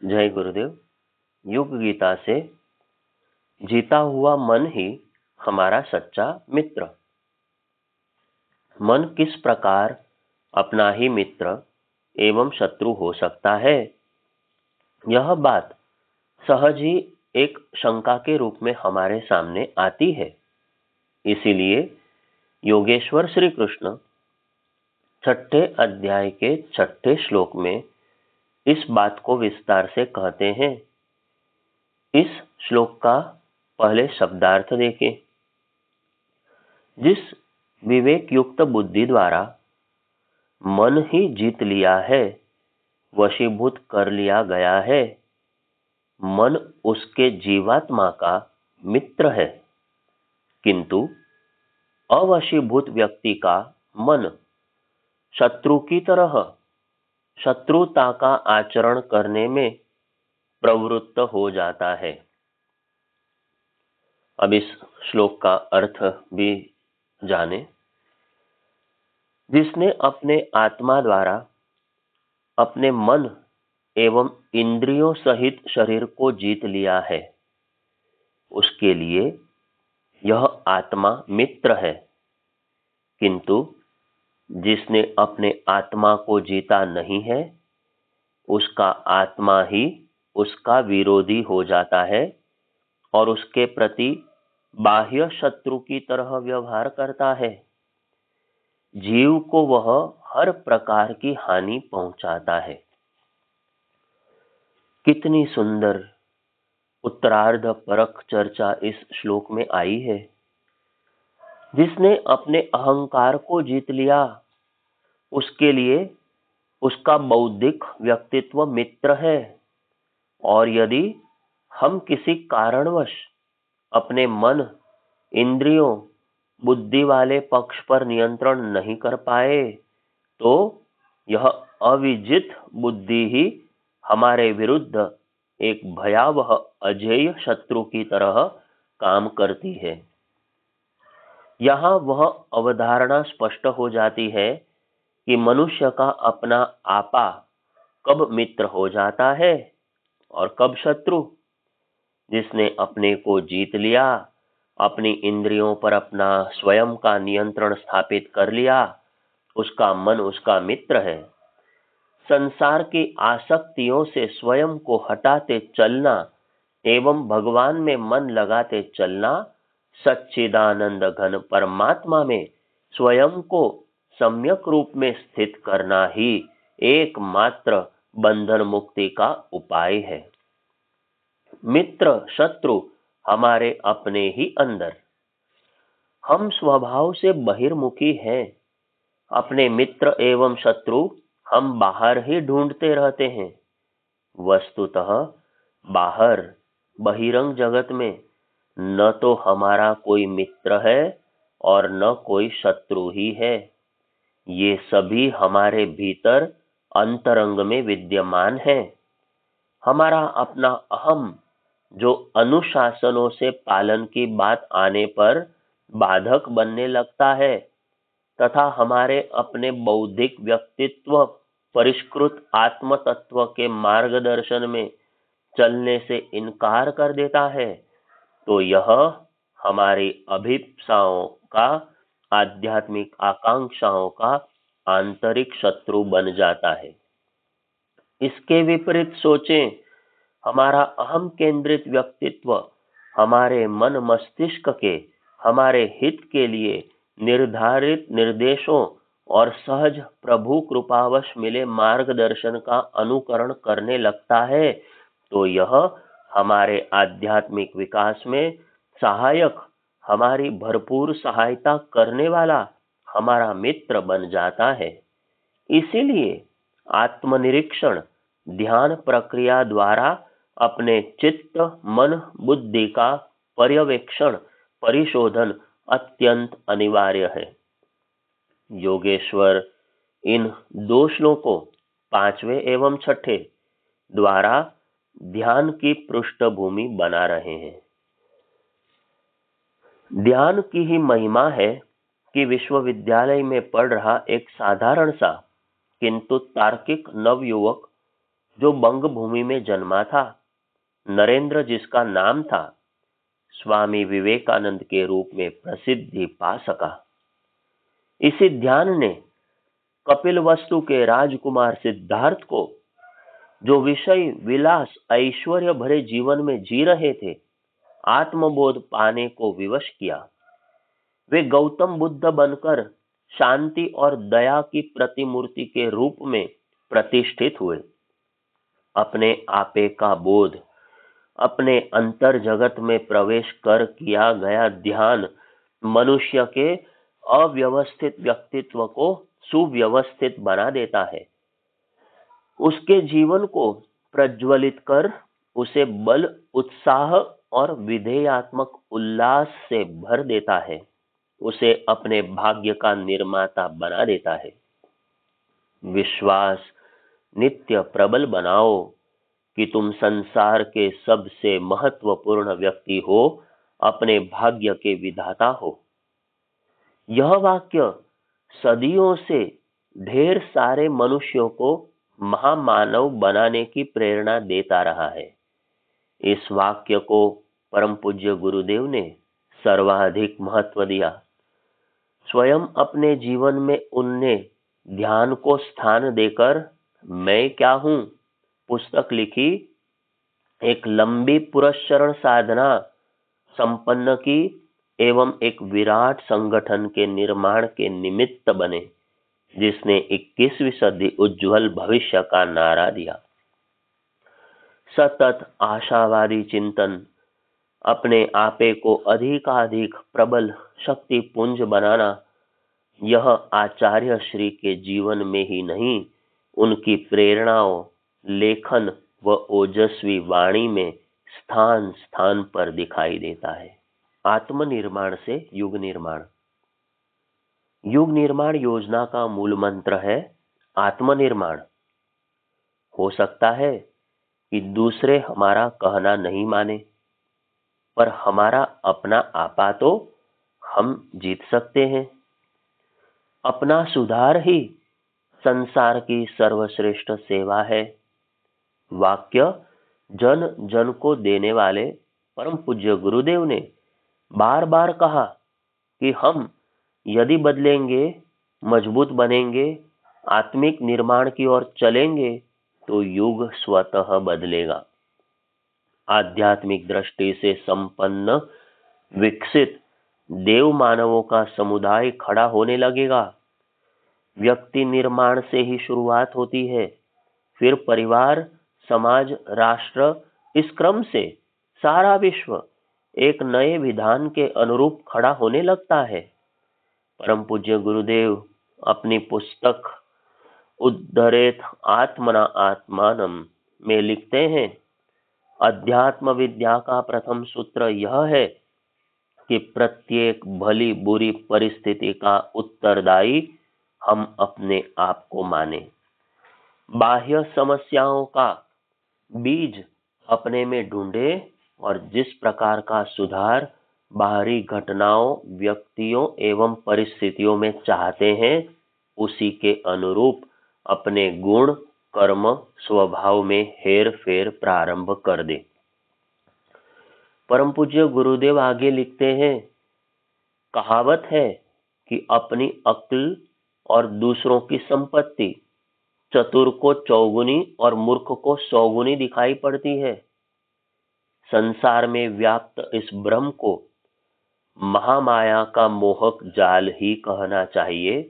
जय गुरुदेव। युग गीता से जीता हुआ मन ही हमारा सच्चा मित्र। मन किस प्रकार अपना ही मित्र एवं शत्रु हो सकता है, यह बात सहज ही एक शंका के रूप में हमारे सामने आती है। इसीलिए योगेश्वर श्री कृष्ण 6ठे अध्याय के 6ठे श्लोक में इस बात को विस्तार से कहते हैं। इस श्लोक का पहले शब्दार्थ देखें। जिस विवेक युक्त बुद्धि द्वारा मन ही जीत लिया है, वशीभूत कर लिया गया है, मन उसके जीवात्मा का मित्र है, किंतु अवशीभूत व्यक्ति का मन शत्रु की तरह शत्रुता का आचरण करने में प्रवृत्त हो जाता है। अब इस श्लोक का अर्थ भी जाने। जिसने अपने आत्मा द्वारा अपने मन एवं इंद्रियों सहित शरीर को जीत लिया है, उसके लिए यह आत्मा मित्र है, किंतु जिसने अपने आत्मा को जीता नहीं है, उसका आत्मा ही उसका विरोधी हो जाता है और उसके प्रति बाह्य शत्रु की तरह व्यवहार करता है। जीव को वह हर प्रकार की हानि पहुंचाता है। कितनी सुंदर उत्तरार्ध परक चर्चा इस श्लोक में आई है। जिसने अपने अहंकार को जीत लिया, उसके लिए उसका बौद्धिक व्यक्तित्व मित्र है, और यदि हम किसी कारणवश अपने मन, इंद्रियों, बुद्धि वाले पक्ष पर नियंत्रण नहीं कर पाए, तो यह अविजित बुद्धि ही हमारे विरुद्ध एक भयावह अजेय शत्रु की तरह काम करती है। यहाँ वह अवधारणा स्पष्ट हो जाती है कि मनुष्य का अपना आपा कब मित्र हो जाता है और कब शत्रु। जिसने अपने को जीत लिया, अपनी इंद्रियों पर अपना स्वयं का नियंत्रण स्थापित कर लिया, उसका मन उसका मित्र है। संसार की आसक्तियों से स्वयं को हटाते चलना एवं भगवान में मन लगाते चलना, सच्चिदानंद घन परमात्मा में स्वयं को सम्यक रूप में स्थित करना ही एकमात्र बंधन मुक्ति का उपाय है। मित्र शत्रु हमारे अपने ही अंदर। हम स्वभाव से बहिर्मुखी हैं। अपने मित्र एवं शत्रु हम बाहर ही ढूंढते रहते हैं। वस्तुतः बाहर बहिरंग जगत में न तो हमारा कोई मित्र है और न कोई शत्रु ही है। ये सभी हमारे भीतर अंतरंग में विद्यमान है। हमारा अपना अहम जो अनुशासनों से पालन की बात आने पर बाधक बनने लगता है, तथा हमारे अपने बौद्धिक व्यक्तित्व परिष्कृत आत्म तत्व के मार्गदर्शन में चलने से इनकार कर देता है, तो यह हमारी अभिप्साओं का, आध्यात्मिक आकांक्षाओं का आंतरिक शत्रु बन जाता है। इसके विपरीत सोचें। हमारा अहम केंद्रित व्यक्तित्व हमारे मन मस्तिष्क के हमारे हित के लिए निर्धारित निर्देशों और सहज प्रभु कृपावश मिले मार्गदर्शन का अनुकरण करने लगता है, तो यह हमारे आध्यात्मिक विकास में सहायक, हमारी भरपूर सहायता करने वाला हमारा मित्र बन जाता है। इसीलिए आत्मनिरीक्षण ध्यान प्रक्रिया द्वारा अपने चित्त, मन, बुद्धि का पर्यवेक्षण, परिशोधन अत्यंत अनिवार्य है। योगेश्वर इन दो श्लोकों 5वें एवं 6ठे द्वारा ध्यान की पृष्ठभूमि बना रहे हैं। ध्यान की ही महिमा है कि विश्वविद्यालय में पढ़ रहा एक साधारण सा किंतु तार्किक नवयुवक जो बंग भूमि में जन्मा था, नरेंद्र जिसका नाम था, स्वामी विवेकानंद के रूप में प्रसिद्धि पा सका। इसी ध्यान ने कपिलवस्तु के राजकुमार सिद्धार्थ को, जो विषय विलास ऐश्वर्य भरे जीवन में जी रहे थे, आत्मबोध पाने को विवश किया। वे गौतम बुद्ध बनकर शांति और दया की प्रतिमूर्ति के रूप में प्रतिष्ठित हुए। अपने आपे का बोध, अपने अंतर जगत में प्रवेश कर किया गया ध्यान मनुष्य के अव्यवस्थित व्यक्तित्व को सुव्यवस्थित बना देता है। उसके जीवन को प्रज्वलित कर उसे बल, उत्साह और विधेयात्मक उल्लास से भर देता है। उसे अपने भाग्य का निर्माता बना देता है। विश्वास नित्य प्रबल बनाओ कि तुम संसार के सबसे महत्वपूर्ण व्यक्ति हो, अपने भाग्य के विधाता हो। यह वाक्य सदियों से ढेर सारे मनुष्यों को महामानव बनाने की प्रेरणा देता रहा है। इस वाक्य को परम पूज्य गुरुदेव ने सर्वाधिक महत्व दिया। स्वयं अपने जीवन में उनने ध्यान को स्थान देकर मैं क्या हूं पुस्तक लिखी, एक लंबी पुरस्चरण साधना संपन्न की एवं एक विराट संगठन के निर्माण के निमित्त बने, जिसने 21वीं सदी उज्जवल भविष्य का नारा दिया। सतत आशावादी चिंतन, अपने आपे को अधिकाधिक प्रबल शक्ति पुंज बनाना, यह आचार्य श्री के जीवन में ही नहीं, उनकी प्रेरणाओं, लेखन व ओजस्वी वाणी में स्थान स्थान पर दिखाई देता है। आत्मनिर्माण से युग निर्माण। युग निर्माण योजना का मूल मंत्र है आत्मनिर्माण। हो सकता है कि दूसरे हमारा कहना नहीं माने, पर हमारा अपना आपा तो हम जीत सकते हैं। अपना सुधार ही संसार की सर्वश्रेष्ठ सेवा है। वाक्य जन जन को देने वाले परम पूज्य गुरुदेव ने बार बार कहा कि हम यदि बदलेंगे, मजबूत बनेंगे, आत्मिक निर्माण की ओर चलेंगे, तो युग स्वतः बदलेगा। आध्यात्मिक दृष्टि से संपन्न विकसित देव मानवों का समुदाय खड़ा होने लगेगा। व्यक्ति निर्माण से ही शुरुआत होती है, फिर परिवार, समाज, राष्ट्र, इस क्रम से सारा विश्व एक नए विधान के अनुरूप खड़ा होने लगता है। परम पूज्य गुरुदेव अपनी पुस्तक उद्धरेत आत्मना आत्मानम में लिखते हैं, अध्यात्म विद्या का प्रथम सूत्र यह है कि प्रत्येक भली बुरी परिस्थिति का उत्तरदायी हम अपने आप को माने। बाह्य समस्याओं का बीज अपने में ढूंढे और जिस प्रकार का सुधार बाहरी घटनाओं, व्यक्तियों एवं परिस्थितियों में चाहते हैं, उसी के अनुरूप अपने गुण, कर्म, स्वभाव में हेर फेर प्रारंभ कर दे। परम पूज्य गुरुदेव आगे लिखते हैं, कहावत है कि अपनी अक्ल और दूसरों की संपत्ति चतुर को चौगुनी और मूर्ख को सौगुनी दिखाई पड़ती है। संसार में व्याप्त इस भ्रम को महामाया का मोहक जाल ही कहना चाहिए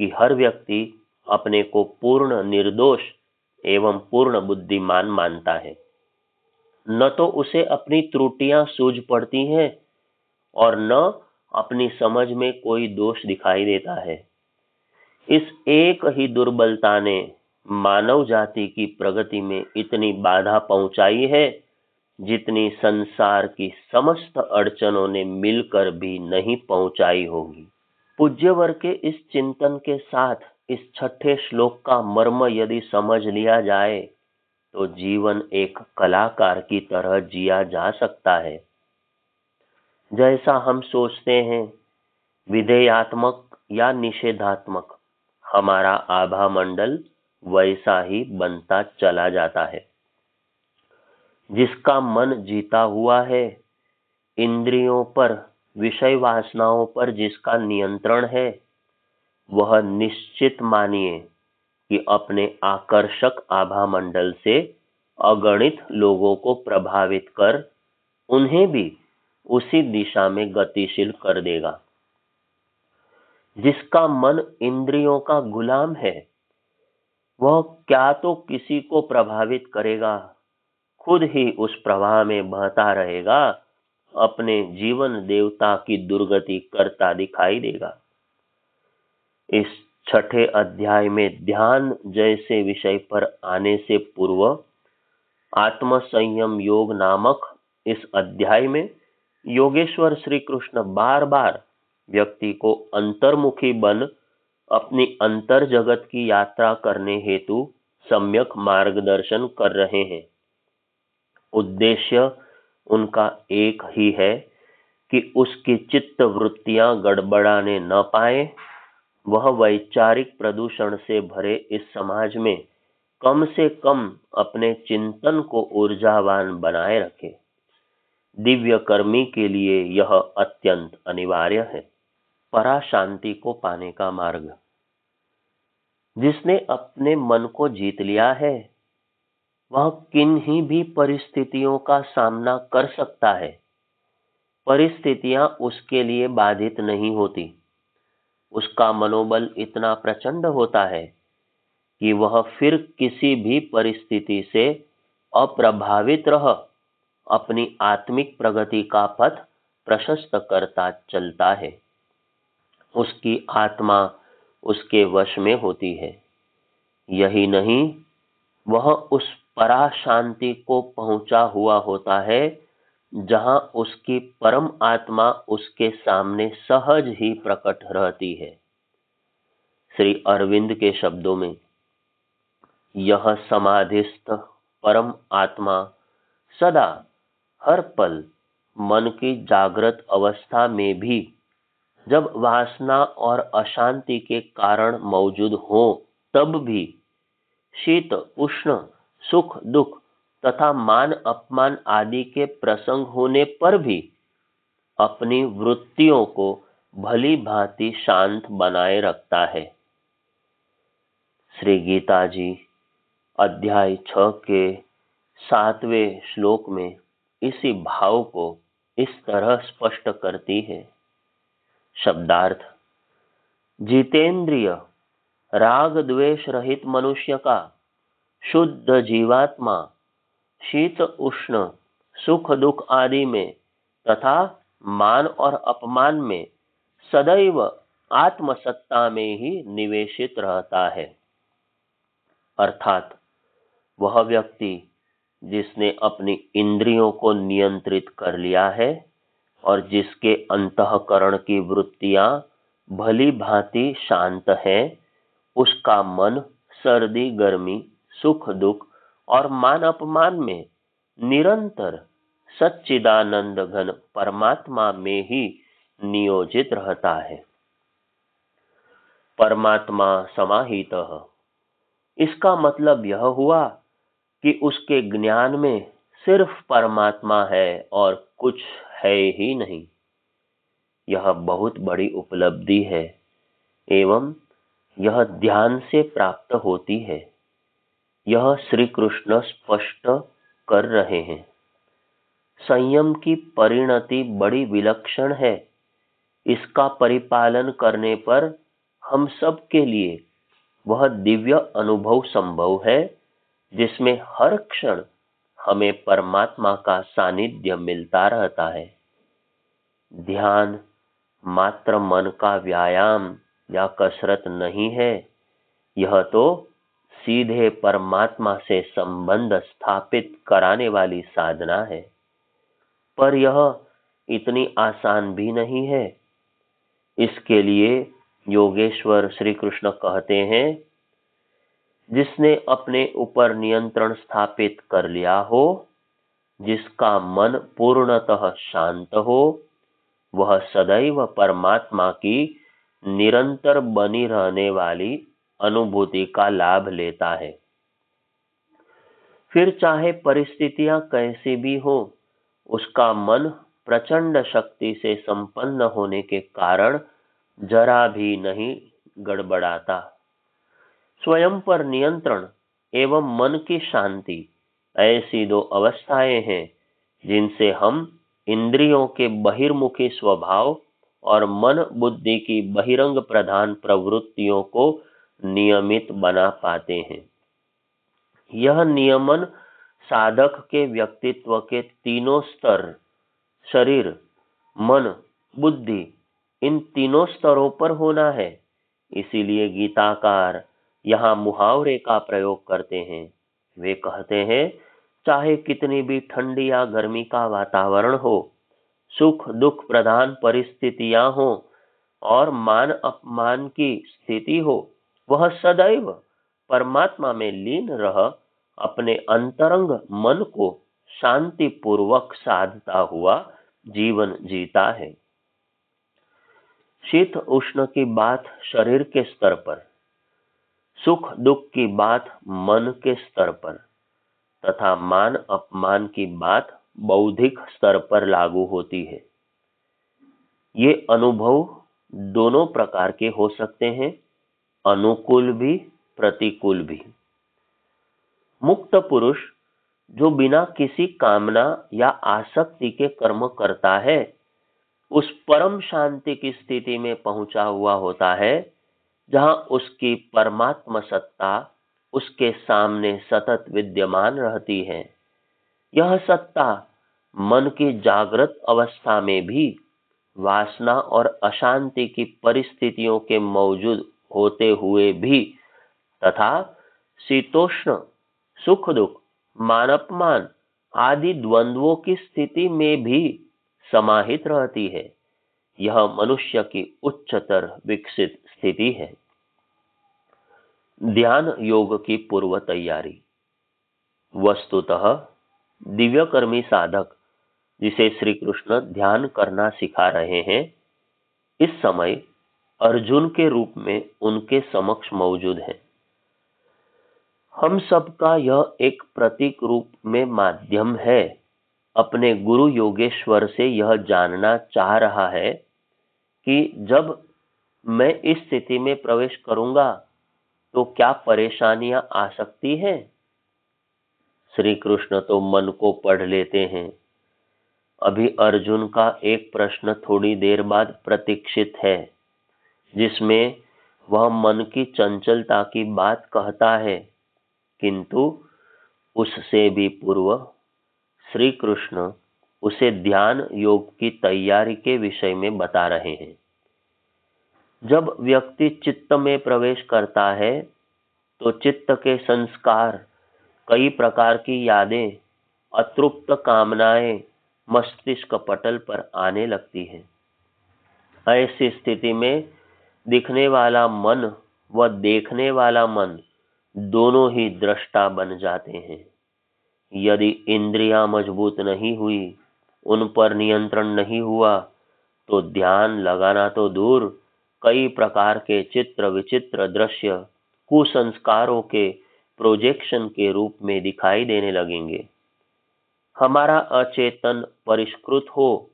कि हर व्यक्ति अपने को पूर्ण निर्दोष एवं पूर्ण बुद्धिमान मानता है। न तो उसे अपनी त्रुटियां सूझ पड़ती हैं और न अपनी समझ में कोई दोष दिखाई देता है। इस एक ही दुर्बलता ने मानव जाति की प्रगति में इतनी बाधा पहुंचाई है, जितनी संसार की समस्त अड़चनों ने मिलकर भी नहीं पहुंचाई होगी। पूज्य वर्ग के इस चिंतन के साथ इस छठे श्लोक का मर्म यदि समझ लिया जाए, तो जीवन एक कलाकार की तरह जिया जा सकता है। जैसा हम सोचते हैं, विधेयात्मक या निषेधात्मक, हमारा आभा मंडल वैसा ही बनता चला जाता है। जिसका मन जीता हुआ है, इंद्रियों पर, विषय वासनाओं पर जिसका नियंत्रण है, वह निश्चित मानिए कि अपने आकर्षक आभा मंडल से अगणित लोगों को प्रभावित कर उन्हें भी उसी दिशा में गतिशील कर देगा। जिसका मन इंद्रियों का गुलाम है, वह क्या तो किसी को प्रभावित करेगा, खुद ही उस प्रवाह में बहता रहेगा, अपने जीवन देवता की दुर्गति करता दिखाई देगा। इस छठे अध्याय में ध्यान जैसे विषय पर आने से पूर्व आत्म संयम योग नामक इस अध्याय में योगेश्वर श्री कृष्ण बार बार व्यक्ति को अंतर्मुखी बन अपनी अंतर जगत की यात्रा करने हेतु सम्यक मार्गदर्शन कर रहे हैं। उद्देश्य उनका एक ही है कि उसकी चित्त वृत्तियां गड़बड़ाने न पाए, वह वैचारिक प्रदूषण से भरे इस समाज में कम से कम अपने चिंतन को ऊर्जावान बनाए रखे। दिव्य कर्मी के लिए यह अत्यंत अनिवार्य है। पराशांति को पाने का मार्ग। जिसने अपने मन को जीत लिया है, वह किन्हीं भी परिस्थितियों का सामना कर सकता है। परिस्थितियां उसके लिए बाधित नहीं होती। उसका मनोबल इतना प्रचंड होता है कि वह फिर किसी भी परिस्थिति से अप्रभावित रह अपनी आत्मिक प्रगति का पथ प्रशस्त करता चलता है। उसकी आत्मा उसके वश में होती है। यही नहीं, वह उस पराशांति को पहुंचा हुआ होता है जहां उसकी परम आत्मा उसके सामने सहज ही प्रकट रहती है। श्री अरविंद के शब्दों में, यह समाधिस्थ परम आत्मा सदा हर पल मन की जागृत अवस्था में भी जब वासना और अशांति के कारण मौजूद हो तब भी शीत उष्ण सुख दुख तथा मान अपमान आदि के प्रसंग होने पर भी अपनी वृत्तियों को भली भांति शांत बनाए रखता है। श्री गीता जी अध्याय 6 के 7वें श्लोक में इसी भाव को इस तरह स्पष्ट करती है। शब्दार्थ: जितेंद्रिय राग द्वेष रहित मनुष्य का शुद्ध जीवात्मा शीत उष्ण सुख दुख आदि में तथा मान और अपमान में सदैव आत्मसत्ता में ही निवेशित रहता है। अर्थात वह व्यक्ति जिसने अपनी इंद्रियों को नियंत्रित कर लिया है और जिसके अंतःकरण की वृत्तियां भली भांति शांत है, उसका मन सर्दी गर्मी सुख दुख और मान अपमान में निरंतर सच्चिदानंद घन परमात्मा में ही नियोजित रहता है। परमात्मा समाहितः, इसका मतलब यह हुआ कि उसके ज्ञान में सिर्फ परमात्मा है और कुछ है ही नहीं। यह बहुत बड़ी उपलब्धि है एवं यह ध्यान से प्राप्त होती है। यह श्री कृष्ण स्पष्ट कर रहे हैं। संयम की परिणति बड़ी विलक्षण है। इसका परिपालन करने पर हम सब के लिए वह दिव्य अनुभव संभव है जिसमें हर क्षण हमें परमात्मा का सानिध्य मिलता रहता है। ध्यान मात्र मन का व्यायाम या कसरत नहीं है, यह तो सीधे परमात्मा से संबंध स्थापित कराने वाली साधना है। पर यह इतनी आसान भी नहीं है। इसके लिए योगेश्वर श्री कृष्ण कहते हैं, जिसने अपने ऊपर नियंत्रण स्थापित कर लिया हो, जिसका मन पूर्णतः शांत हो, वह सदैव परमात्मा की निरंतर बनी रहने वाली अनुभूति का लाभ लेता है। फिर चाहे परिस्थितियां कैसी भी हो, उसका मन प्रचंड शक्ति से संपन्न होने के कारण जरा भी नहीं गड़बड़ाता। स्वयं पर नियंत्रण एवं मन की शांति ऐसी दो अवस्थाएं हैं जिनसे हम इंद्रियों के बहिर्मुखी स्वभाव और मन बुद्धि की बहिरंग प्रधान प्रवृत्तियों को नियमित बना पाते हैं। यह नियमन साधक के व्यक्तित्व के तीनों स्तर, शरीर, मन, बुद्धि, इन तीनों स्तरों पर होना है। इसीलिए गीताकार यहाँ मुहावरे का प्रयोग करते हैं। वे कहते हैं, चाहे कितनी भी ठंडी या गर्मी का वातावरण हो, सुख दुख प्रधान परिस्थितियां हो और मान अपमान की स्थिति हो, वह सदैव परमात्मा में लीन रह अपने अंतरंग मन को शांति पूर्वक साधता हुआ जीवन जीता है। शीत उष्ण की बात शरीर के स्तर पर, सुख दुख की बात मन के स्तर पर तथा मान अपमान की बात बौद्धिक स्तर पर लागू होती है। ये अनुभव दोनों प्रकार के हो सकते हैं, अनुकूल भी प्रतिकूल भी। मुक्त पुरुष जो बिना किसी कामना या आसक्ति के कर्म करता है, उस परम शांति की स्थिति में पहुंचा हुआ होता है जहां उसकी परमात्मा सत्ता उसके सामने सतत विद्यमान रहती है। यह सत्ता मन की जागृत अवस्था में भी वासना और अशांति की परिस्थितियों के मौजूद होते हुए भी तथा शीतोष्ण, सुख दुख, मान अपमान आदि द्वंद्वों की स्थिति में भी समाहित रहती है। यह मनुष्य की उच्चतर विकसित स्थिति है। ध्यान योग की पूर्व तैयारी। वस्तुतः दिव्यकर्मी साधक जिसे श्री कृष्ण ध्यान करना सिखा रहे हैं, इस समय अर्जुन के रूप में उनके समक्ष मौजूद है। हम सबका यह एक प्रतीक रूप में माध्यम है। अपने गुरु योगेश्वर से यह जानना चाह रहा है कि जब मैं इस स्थिति में प्रवेश करूंगा तो क्या परेशानियां आ सकती हैं? श्री कृष्ण तो मन को पढ़ लेते हैं। अभी अर्जुन का एक प्रश्न थोड़ी देर बाद प्रतीक्षित है, जिसमें वह मन की चंचलता की बात कहता है, किंतु उससे भी पूर्व श्री कृष्ण उसे ध्यान योग की तैयारी के विषय में बता रहे हैं। जब व्यक्ति चित्त में प्रवेश करता है तो चित्त के संस्कार, कई प्रकार की यादें, अतृप्त कामनाएं मस्तिष्क पटल पर आने लगती है। ऐसी स्थिति में दिखने वाला मन व देखने वाला मन दोनों ही दृष्टा बन जाते हैं। यदि इंद्रियां मजबूत नहीं हुई, उन पर नियंत्रण नहीं हुआ, तो ध्यान लगाना तो दूर, कई प्रकार के चित्र विचित्र दृश्य कुसंस्कारों के प्रोजेक्शन के रूप में दिखाई देने लगेंगे। हमारा अचेतन परिष्कृत हो,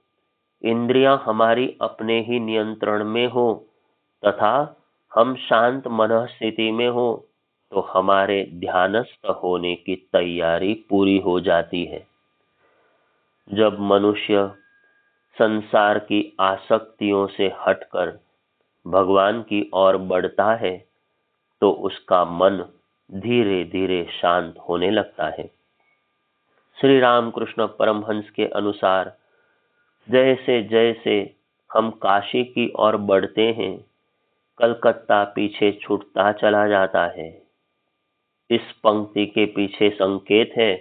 इंद्रियां हमारी अपने ही नियंत्रण में हो तथा हम शांत मन स्थिति में हो, तो हमारे ध्यानस्थ होने की तैयारी पूरी हो जाती है। जब मनुष्य संसार की आसक्तियों से हटकर भगवान की ओर बढ़ता है, तो उसका मन धीरे धीरे शांत होने लगता है। श्री रामकृष्ण परमहंस के अनुसार जैसे जैसे हम काशी की ओर बढ़ते हैं, कलकत्ता पीछे छूटता चला जाता है। इस पंक्ति के पीछे संकेत है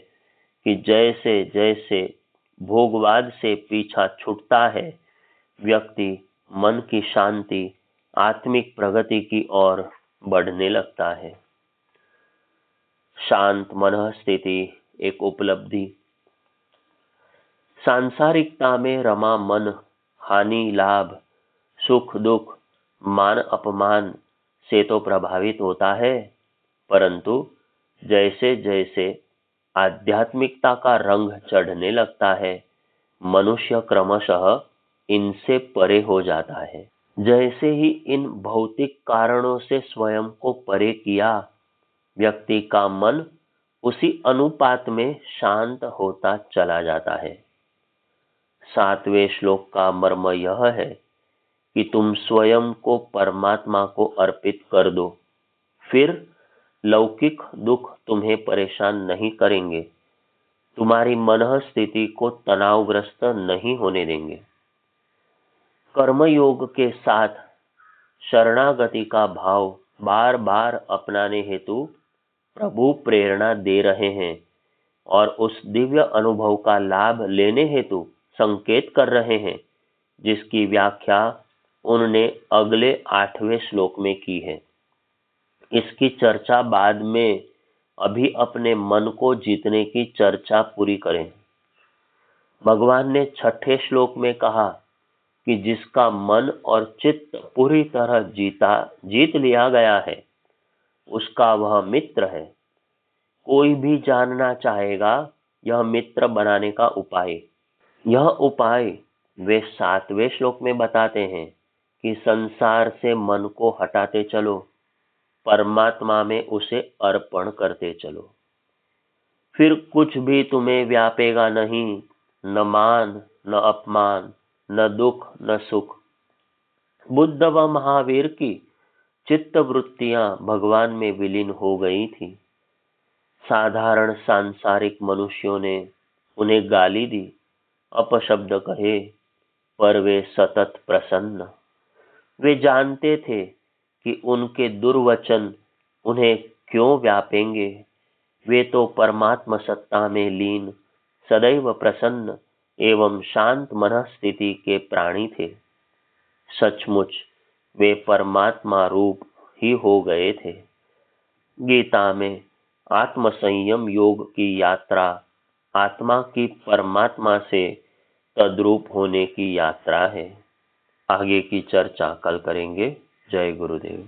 कि जैसे जैसे भोगवाद से पीछा छूटता है, व्यक्ति मन की शांति, आत्मिक प्रगति की ओर बढ़ने लगता है। शांत मन स्थिति एक उपलब्धि। सांसारिकता में रमा मन हानि लाभ, सुख दुख, मान अपमान, से तो प्रभावित होता है, परंतु जैसे जैसे आध्यात्मिकता का रंग चढ़ने लगता है, मनुष्य क्रमशः इनसे परे हो जाता है। जैसे ही इन भौतिक कारणों से स्वयं को परे किया, व्यक्ति का मन उसी अनुपात में शांत होता चला जाता है। 7वें श्लोक का मर्म यह है कि तुम स्वयं को परमात्मा को अर्पित कर दो, फिर लौकिक दुख तुम्हें परेशान नहीं करेंगे, तुम्हारी मनः स्थिति को तनावग्रस्त नहीं होने देंगे। कर्मयोग के साथ शरणागति का भाव बार बार अपनाने हेतु प्रभु प्रेरणा दे रहे हैं और उस दिव्य अनुभव का लाभ लेने हेतु संकेत कर रहे हैं, जिसकी व्याख्या उन्होंने अगले 8वें श्लोक में की है। इसकी चर्चा बाद में, अभी अपने मन को जीतने की चर्चा पूरी करें। भगवान ने 6ठे श्लोक में कहा कि जिसका मन और चित्त पूरी तरह जीत लिया गया है, उसका वह मित्र है। कोई भी जानना चाहेगा यह मित्र बनाने का उपाय। यह उपाय वे 7वें श्लोक में बताते हैं कि संसार से मन को हटाते चलो, परमात्मा में उसे अर्पण करते चलो, फिर कुछ भी तुम्हें व्यापेगा नहीं, न मान न अपमान, न दुख न सुख। बुद्ध व महावीर की चित्त वृत्तियां भगवान में विलीन हो गई थी। साधारण सांसारिक मनुष्यों ने उन्हें गाली दी, अपशब्द कहे, पर वे सतत प्रसन्न। वे जानते थे कि उनके दुर्वचन उन्हें क्यों व्यापेंगे, वे तो परमात्मा सत्ता में लीन, सदैव प्रसन्न एवं शांत मनस्थिति के प्राणी थे। सचमुच वे परमात्मा रूप ही हो गए थे। गीता में आत्म संयम योग की यात्रा आत्मा की परमात्मा से तद्रूप होने की यात्रा है। आगे की चर्चा कल करेंगे। जय गुरुदेव।